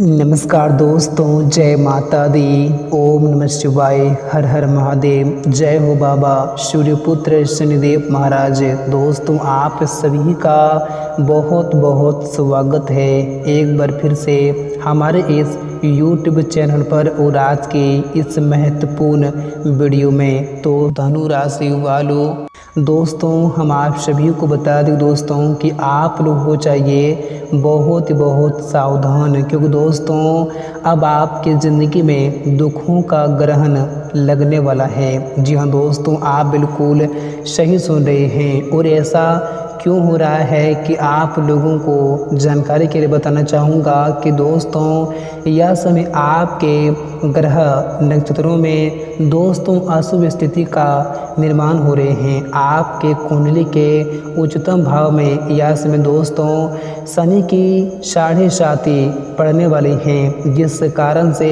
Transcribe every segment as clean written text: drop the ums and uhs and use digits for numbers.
नमस्कार दोस्तों, जय माता दी। ओम नमः शिवाय, हर हर महादेव। जय हो बाबा सूर्यपुत्र शनिदेव महाराज। दोस्तों, आप सभी का बहुत बहुत स्वागत है एक बार फिर से हमारे इस YouTube चैनल पर और आज की इस महत्वपूर्ण वीडियो में। तो धनु राशि वालों, दोस्तों हम आप सभी को बता दें दोस्तों कि आप लोग हो चाहिए बहुत सावधान, क्योंकि दोस्तों अब आपकी ज़िंदगी में दुखों का ग्रहण लगने वाला है। जी हाँ दोस्तों, आप बिल्कुल सही सुन रहे हैं। और ऐसा क्यों हो रहा है कि आप लोगों को जानकारी के लिए बताना चाहूँगा कि दोस्तों यह समय आपके ग्रह नक्षत्रों में दोस्तों अशुभ स्थिति का निर्माण हो रहे हैं। आपके कुंडली के उच्चतम भाव में यह समय दोस्तों शनि की 7.5 पड़ने वाली हैं, जिस कारण से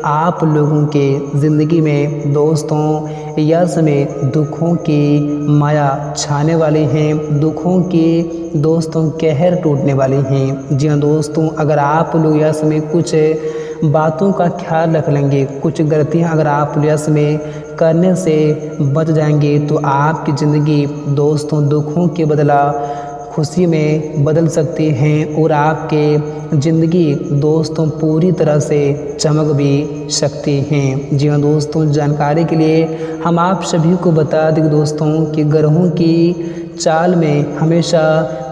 आप लोगों के ज़िंदगी में दोस्तों यह समय दुखों की माया छाने वाली हैं, दुखों की दोस्तों कहर टूटने वाली हैं। जी हाँ दोस्तों, अगर आप लोग यह समय कुछ बातों का ख्याल रख लेंगे, कुछ गलतियाँ अगर आप यह समय करने से बच जाएंगे, तो आपकी ज़िंदगी दोस्तों दुखों के बदला खुशी में बदल सकती हैं और आपके ज़िंदगी दोस्तों पूरी तरह से चमक भी सकती हैं। जी हाँ दोस्तों, जानकारी के लिए हम आप सभी को बता दें दोस्तों कि ग्रहों की चाल में हमेशा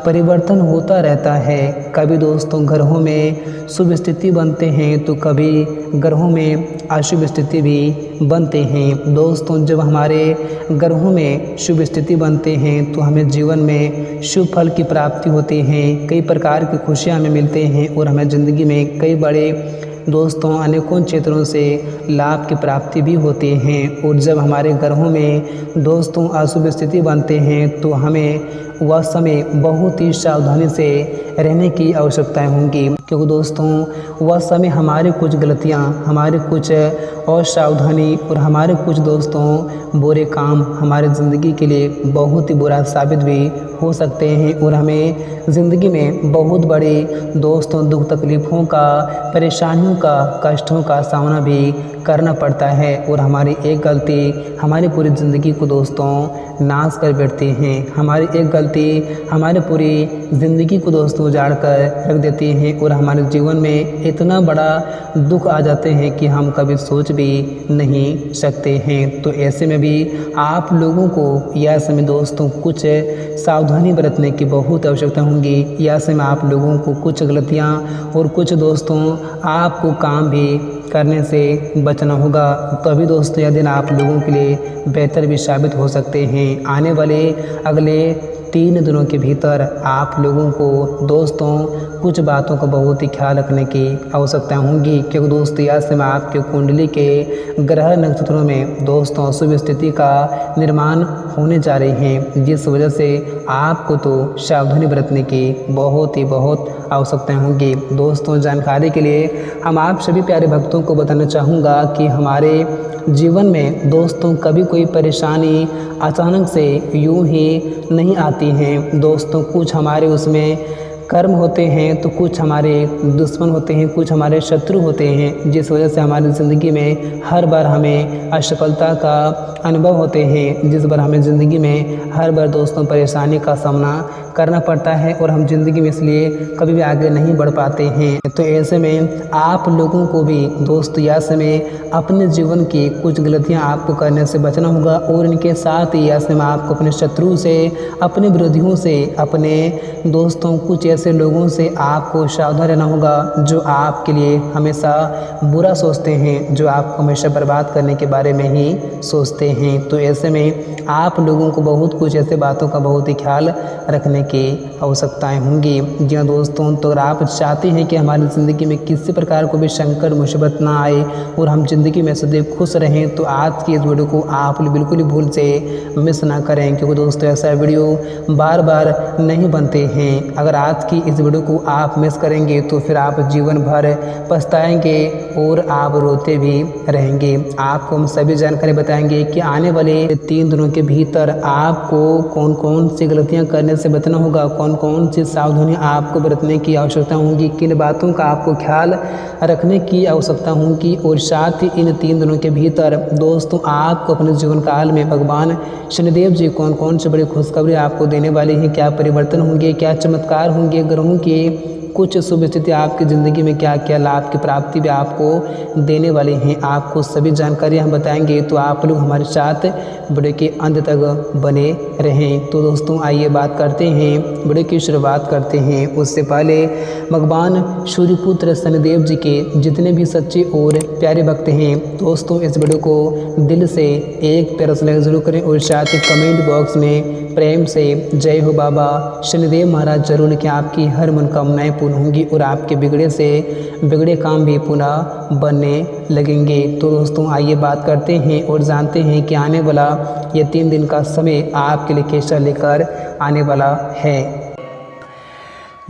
परिवर्तन होता रहता है। कभी दोस्तों ग्रहों में शुभ स्थिति बनते हैं तो कभी ग्रहों में अशुभ स्थिति भी बनते हैं। दोस्तों जब हमारे ग्रहों में शुभ स्थिति बनते हैं तो हमें जीवन में शुभ फल की प्राप्ति होती है, कई प्रकार की खुशियाँ हमें मिलते हैं और हमें ज़िंदगी में कई बड़े दोस्तों अनेकों क्षेत्रों से लाभ की प्राप्ति भी होती हैं। और जब हमारे ग्रहों में दोस्तों अशुभ स्थिति बनते हैं तो हमें वह समय बहुत ही सावधानी से रहने की आवश्यकताएं होंगी, क्योंकि दोस्तों वह समय हमारी कुछ गलतियां, हमारे कुछ असावधानी और हमारे कुछ दोस्तों बुरे काम हमारे ज़िंदगी के लिए बहुत ही बुरा साबित भी हो सकते हैं और हमें ज़िंदगी में बहुत बड़ी दोस्तों दुख तकलीफ़ों का, परेशानियों का, कष्टों का सामना भी करना पड़ता है। और हमारी एक गलती हमारी पूरी ज़िंदगी को दोस्तों नाश कर बैठती हैं। हमारी एक गलती हमारी पूरी ज़िंदगी को दोस्तों उजाड़ कर रख देती हैं और हमारे जीवन में इतना बड़ा दुख आ जाते हैं कि हम कभी सोच भी नहीं सकते हैं। तो ऐसे में भी आप लोगों को यह समय दोस्तों कुछ सावधानी बरतने की बहुत आवश्यकता होगी। यह समय आप लोगों को कुछ गलतियां और कुछ दोस्तों आपको काम भी करने से बचना होगा, तभी दोस्तों यह दिन आप लोगों के लिए बेहतर भी साबित हो सकते हैं। आने वाले अगले 3 दिनों के भीतर आप लोगों को दोस्तों कुछ बातों का बहुत ही ख्याल रखने की आवश्यकता होंगी, क्योंकि दोस्तों यह समय आपके कुंडली के ग्रह नक्षत्रों में दोस्तों शुभ स्थिति का निर्माण होने जा रही हैं, जिस वजह से आपको तो सावधानी बरतने की बहुत आवश्यकताएं होंगी। दोस्तों जानकारी के लिए हम आप सभी प्यारे भक्तों को बताना चाहूँगा कि हमारे जीवन में दोस्तों कभी कोई परेशानी अचानक से यूं ही नहीं आती हैं। दोस्तों कुछ हमारे उसमें कर्म होते हैं तो कुछ हमारे दुश्मन होते हैं, कुछ हमारे शत्रु होते हैं, जिस वजह से हमारी ज़िंदगी में हर बार हमें असफलता का अनुभव होते हैं, जिस बार हमें ज़िंदगी में हर बार दोस्तों परेशानी का सामना करना पड़ता है और हम ज़िंदगी में इसलिए कभी भी आगे नहीं बढ़ पाते हैं। तो ऐसे में आप लोगों को भी दोस्तों यह समय अपने जीवन की कुछ गलतियां आपको करने से बचना होगा और इनके साथ ही यह समय आपको अपने शत्रु से, अपने विरोधियों से, अपने दोस्तों कुछ ऐसे लोगों से आपको सावधान रहना होगा जो आपके लिए हमेशा बुरा सोचते हैं, जो आपको हमेशा बर्बाद करने के बारे में ही सोचते हैं। तो ऐसे में आप लोगों को बहुत कुछ ऐसे बातों का बहुत ही ख्याल रखने की आवश्यकताएं होंगी। जी हाँ दोस्तों, तो अगर आप चाहते हैं कि हमारी ज़िंदगी में किसी प्रकार को भी संकट मुसीबत ना आए और हम ज़िंदगी में सदैव खुश रहें, तो आज की इस वीडियो को आप बिल्कुल ही भूल से मिस ना करें, क्योंकि दोस्तों ऐसा वीडियो बार बार नहीं बनते हैं। अगर आज की इस वीडियो को आप मिस करेंगे तो फिर आप जीवन भर पछताएंगे और आप रोते भी रहेंगे। आपको हम सभी जानकारी बताएंगे कि आने वाले 3 दिनों के भीतर आपको कौन कौन सी गलतियां करने से बचना होगा, कौन कौन सी सावधानी आपको बरतने की आवश्यकता होगी, किन बातों का आपको ख्याल रखने की आवश्यकता होगी। और साथ ही इन 3 दिनों के भीतर दोस्तों आपको अपने जीवन काल में भगवान शनिदेव जी कौन कौन से बड़ी खुशखबरी आपको देने वाली हैं, क्या परिवर्तन होंगे, क्या चमत्कार होंगे, ग्रहों के कुछ शुभ स्थिति आपकी ज़िंदगी में क्या क्या लाभ की प्राप्ति भी आपको देने वाले हैं, आपको सभी जानकारी हम बताएंगे। तो आप लोग हमारे साथ वीडियो के अंत तक बने रहें। तो दोस्तों आइए बात करते हैं, वीडियो की शुरुआत करते हैं। उससे पहले भगवान सूर्यपुत्र शनिदेव जी के जितने भी सच्चे और प्यारे भक्त हैं दोस्तों, इस वीडियो को दिल से एक प्यारा सा लाइक जरूर करें और साथ ही कमेंट बॉक्स में प्रेम से जय हो बाबा शनिदेव महाराज जरूर लिखें। आपकी हर मनोकामनाएं पूर्ण होंगी और आपके बिगड़े काम भी पुनः बनने लगेंगे। तो दोस्तों आइए बात करते हैं और जानते हैं कि आने वाला ये 3 दिन का समय आपके लिए कैसा लेकर आने वाला है।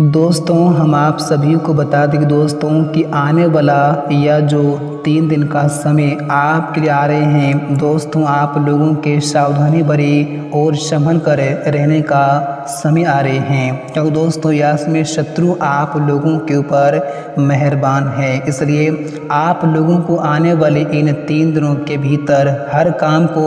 दोस्तों हम आप सभी को बता दें दोस्तों कि आने वाला यह जो 3 दिन का समय आपके लिए आ रहे हैं दोस्तों, आप लोगों के सावधानी भरे और संभल कर रहने का समय आ रहे हैं, क्योंकि दोस्तों यह समय शत्रु आप लोगों के ऊपर मेहरबान है। इसलिए आप लोगों को आने वाले इन 3 दिनों के भीतर हर काम को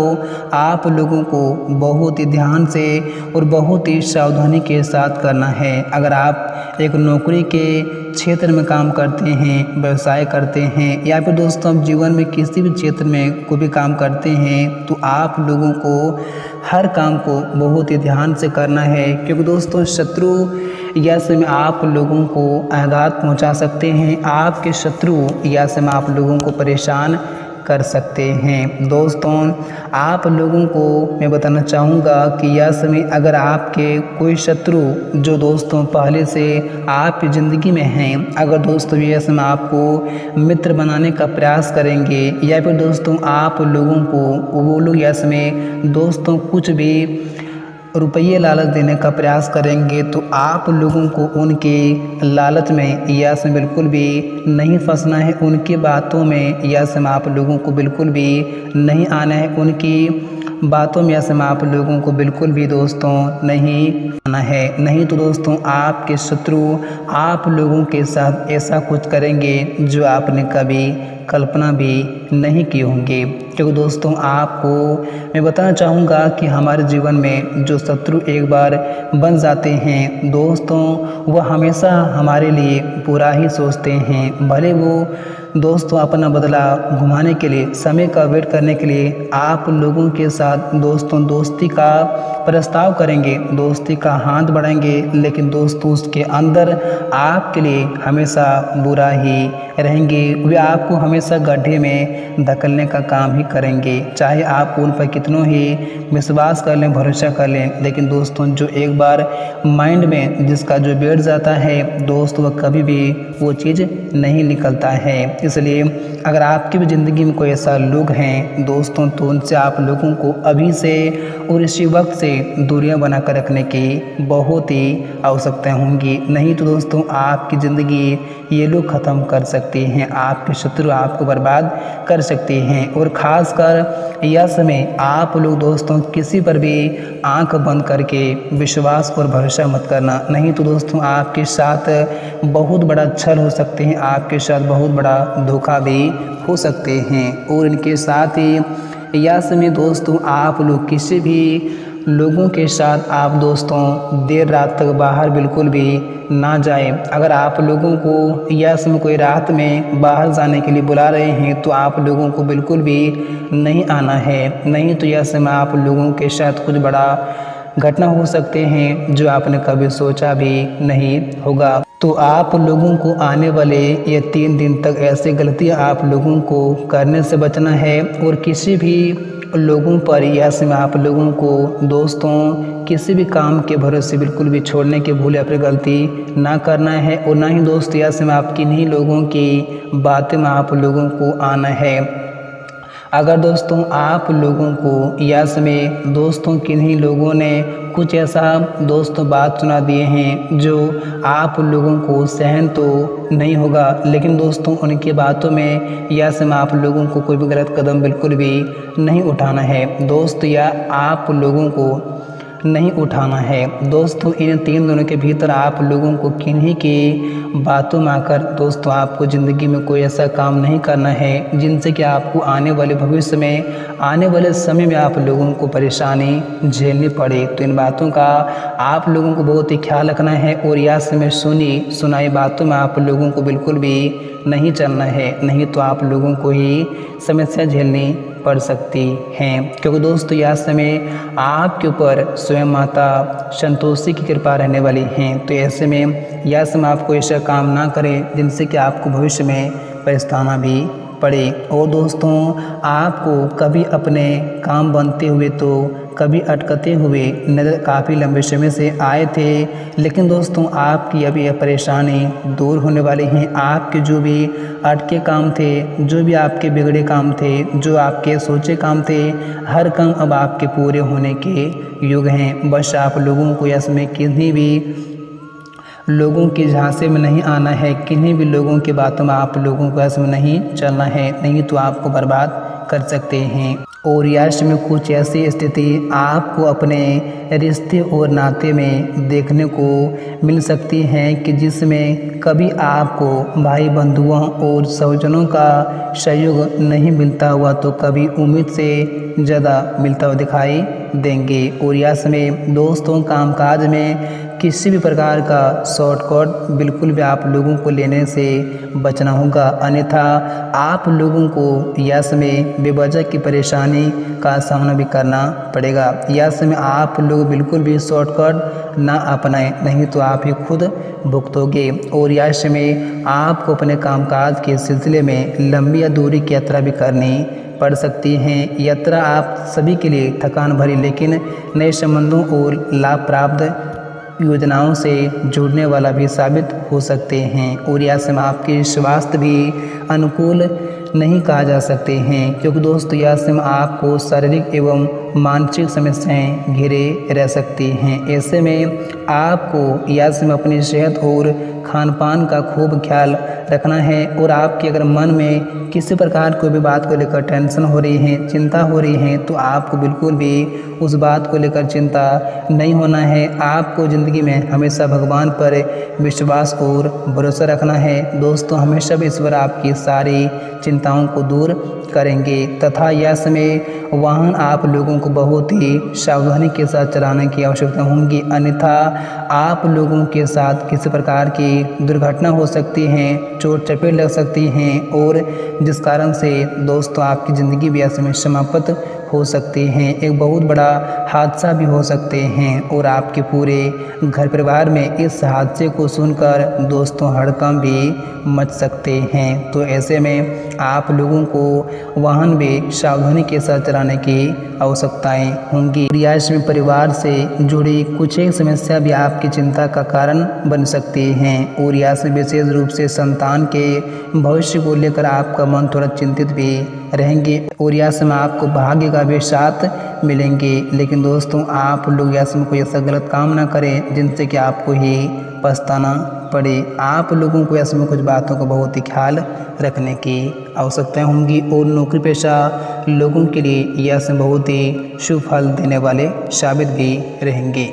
आप लोगों को बहुत ही ध्यान से और बहुत ही सावधानी के साथ करना है। अगर आप एक नौकरी के क्षेत्र में काम करते हैं, व्यवसाय करते हैं, या फिर दोस्तों आप जीवन में किसी भी क्षेत्र में कोई भी काम करते हैं तो आप लोगों को हर काम को बहुत ही ध्यान से करना है, क्योंकि दोस्तों शत्रु यह समय आप लोगों को आघात पहुंचा सकते हैं। आपके शत्रु यह समय आप लोगों को परेशान कर सकते हैं। दोस्तों आप लोगों को मैं बताना चाहूँगा कि यह समय अगर आपके कोई शत्रु जो दोस्तों पहले से आपकी ज़िंदगी में हैं, अगर दोस्तों यह समय आपको मित्र बनाने का प्रयास करेंगे या फिर दोस्तों आप लोगों को वो लोग यह समय दोस्तों कुछ भी रुपये लालच देने का प्रयास करेंगे तो आप लोगों को उनके लालच में या से बिल्कुल भी नहीं फंसना है, उनकी बातों में या से आप लोगों को बिल्कुल भी नहीं आना है, उनकी बातों में ऐसे में आप लोगों को बिल्कुल भी दोस्तों नहीं आना है। नहीं तो दोस्तों आपके शत्रु आप लोगों के साथ ऐसा कुछ करेंगे जो आपने कभी कल्पना भी नहीं की होंगे। क्योंकि दोस्तों आपको मैं बताना चाहूँगा कि हमारे जीवन में जो शत्रु एक बार बन जाते हैं दोस्तों, वह हमेशा हमारे लिए बुरा ही सोचते हैं। भले वो दोस्तों अपना बदला घुमाने के लिए, समय का वेट करने के लिए आप लोगों के साथ दोस्तों दोस्ती का प्रस्ताव करेंगे, दोस्ती का हाथ बढ़ाएंगे, लेकिन दोस्तों उसके अंदर आपके लिए हमेशा बुरा ही रहेंगे। वे आपको हमेशा गड्ढे में धकेलने का काम ही करेंगे, चाहे आप उन पर कितनों ही विश्वास कर लें, भरोसा कर लें, लेकिन दोस्तों जो एक बार माइंड में जिसका जो बैठ जाता है दोस्तों वह कभी भी वो चीज़ नहीं निकलता है। इसलिए अगर आपकी भी ज़िंदगी में कोई ऐसा लोग हैं दोस्तों तो उनसे आप लोगों को अभी से और इसी वक्त से दूरियां बनाकर रखने की बहुत ही आवश्यकता होंगी। नहीं तो दोस्तों आपकी ज़िंदगी ये लोग ख़त्म कर सकते हैं, आपके शत्रु आपको बर्बाद कर सकते हैं। और ख़ासकर यह समय आप लोग दोस्तों किसी पर भी आंख बंद करके विश्वास और भरोसा मत करना, नहीं तो दोस्तों आपके साथ बहुत बड़ा छल हो सकते हैं, आपके साथ बहुत बड़ा धोखा भी हो सकते हैं। और इनके साथ ही यह समय दोस्तों आप लोग किसी भी लोगों के साथ आप दोस्तों देर रात तक बाहर बिल्कुल भी ना जाएं। अगर आप लोगों को यह समय कोई रात में बाहर जाने के लिए बुला रहे हैं तो आप लोगों को बिल्कुल भी नहीं आना है, नहीं तो यह समय आप लोगों के साथ कुछ बड़ा घटना हो सकते हैं जो आपने कभी सोचा भी नहीं होगा। तो आप लोगों को आने वाले ये 3 दिन तक ऐसी गलतियां आप लोगों को करने से बचना है और किसी भी लोगों पर या से आप लोगों को दोस्तों किसी भी काम के भरोसे बिल्कुल भी छोड़ने के भूल या फिर गलती ना करना है। और ना ही दोस्त या से आप किन्हीं लोगों की बातें में आप लोगों को आना है। अगर दोस्तों आप लोगों को या समय दोस्तों किन्हीं लोगों ने कुछ ऐसा दोस्तों बात सुना दिए हैं जो आप लोगों को सहन तो नहीं होगा, लेकिन दोस्तों उनकी बातों में या समय आप लोगों को कोई भी गलत कदम बिल्कुल भी नहीं उठाना है दोस्त, या आप लोगों को नहीं उठाना है दोस्तों। इन 3 दिनों के भीतर आप लोगों को किन्हीं की बातों में आकर दोस्तों आपको ज़िंदगी में कोई ऐसा काम नहीं करना है जिनसे कि आपको आने वाले भविष्य में, आने वाले समय में आप लोगों को परेशानी झेलनी पड़े। तो इन बातों का आप लोगों को बहुत ही ख्याल रखना है और या समय सुनाई बातों में आप लोगों को बिल्कुल भी नहीं चलना है, नहीं तो आप लोगों को ही समस्या झेलनी पड़ सकती हैं, क्योंकि दोस्तों यह समय आपके ऊपर स्वयं माता संतोषी की कृपा रहने वाली हैं। तो ऐसे में यह समय आपको ऐसा काम ना करें जिनसे कि आपको भविष्य में पछताना भी पड़े। और दोस्तों आपको कभी अपने काम बनते हुए तो कभी अटकते हुए नज़र काफ़ी लंबे समय से आए थे, लेकिन दोस्तों आपकी अब यह परेशानी दूर होने वाली हैं। आपके जो भी अटके काम थे, जो भी आपके बिगड़े काम थे, जो आपके सोचे काम थे, हर काम अब आपके पूरे होने के युग हैं। बस आप लोगों को इसमें किन्हीं भी लोगों के झांसे में नहीं आना है, किन्हीं भी लोगों की बातों में आप लोगों को इसमें नहीं चलना है, नहीं तो आपको बर्बाद कर सकते हैं। और यश में कुछ ऐसी स्थिति आपको अपने रिश्ते और नाते में देखने को मिल सकती हैं कि जिसमें कभी आपको भाई बंधुओं और स्वजनों का सहयोग नहीं मिलता हुआ तो कभी उम्मीद से ज़्यादा मिलता हुआ दिखाई देंगे। और यश में दोस्तों कामकाज में किसी भी प्रकार का शॉर्टकट बिल्कुल भी आप लोगों को लेने से बचना होगा, अन्यथा आप लोगों को यह समय बेवजह की परेशानी का सामना भी करना पड़ेगा। यह समय आप लोग बिल्कुल भी शॉर्टकट ना अपनाएं, नहीं तो आप ही खुद भुगतोगे। और यह समय आपको अपने कामकाज के सिलसिले में लंबी या दूरी की यात्रा भी करनी पड़ सकती हैं। यात्रा आप सभी के लिए थकान भरी लेकिन नए संबंधों और लाभ प्राप्त योजनाओं से जुड़ने वाला भी साबित हो सकते हैं। और यह समय आपके स्वास्थ्य भी अनुकूल नहीं कहा जा सकते हैं, क्योंकि दोस्तों यह समय आपको शारीरिक एवं मानसिक समस्याएं घिरे रह सकती हैं। ऐसे में आपको यह समय अपनी सेहत और खान पान का खूब ख्याल रखना है। और आपके अगर मन में किसी प्रकार कोई भी बात को लेकर टेंशन हो रही है, चिंता हो रही है, तो आपको बिल्कुल भी उस बात को लेकर चिंता नहीं होना है। आपको ज़िंदगी में हमेशा भगवान पर विश्वास और भरोसा रखना है। दोस्तों हमेशा भी ईश्वर आपकी सारी चिंताओं को दूर करेंगे। तथा यह समय वाहन आप लोगों को बहुत ही सावधानी के साथ चलाने की आवश्यकता होगी, अन्यथा आप लोगों के साथ किसी प्रकार की दुर्घटना हो सकती है, चोट चपेट लग सकती हैं, और जिस कारण से दोस्तों आपकी ज़िंदगी भी ऐसे में समाप्त हो सकती हैं, एक बहुत बड़ा हादसा भी हो सकते हैं। और आपके पूरे घर परिवार में इस हादसे को सुनकर दोस्तों हड़कंप भी मच सकते हैं। तो ऐसे में आप लोगों को वाहन भी सावधानी के साथ चलाने की आवश्यकताएं होंगी। रियाश में परिवार से जुड़ी कुछ एक समस्या भी आपकी चिंता का कारण बन सकती हैं। और यह विशेष रूप से संतान के भविष्य को लेकर आपका मन थोड़ा चिंतित भी रहेंगे। और यह समय आपको भाग्य का भी साथ मिलेंगे, लेकिन दोस्तों आप लोग यह समय कोई ऐसा गलत काम ना करें जिनसे कि आपको ही पछताना पड़े। आप लोगों को इसमें कुछ बातों का बहुत ही ख्याल रखने की आवश्यकताएं होंगी। और नौकरी पेशा लोगों के लिए यह समय बहुत ही शुभ फल देने वाले साबित भी रहेंगे।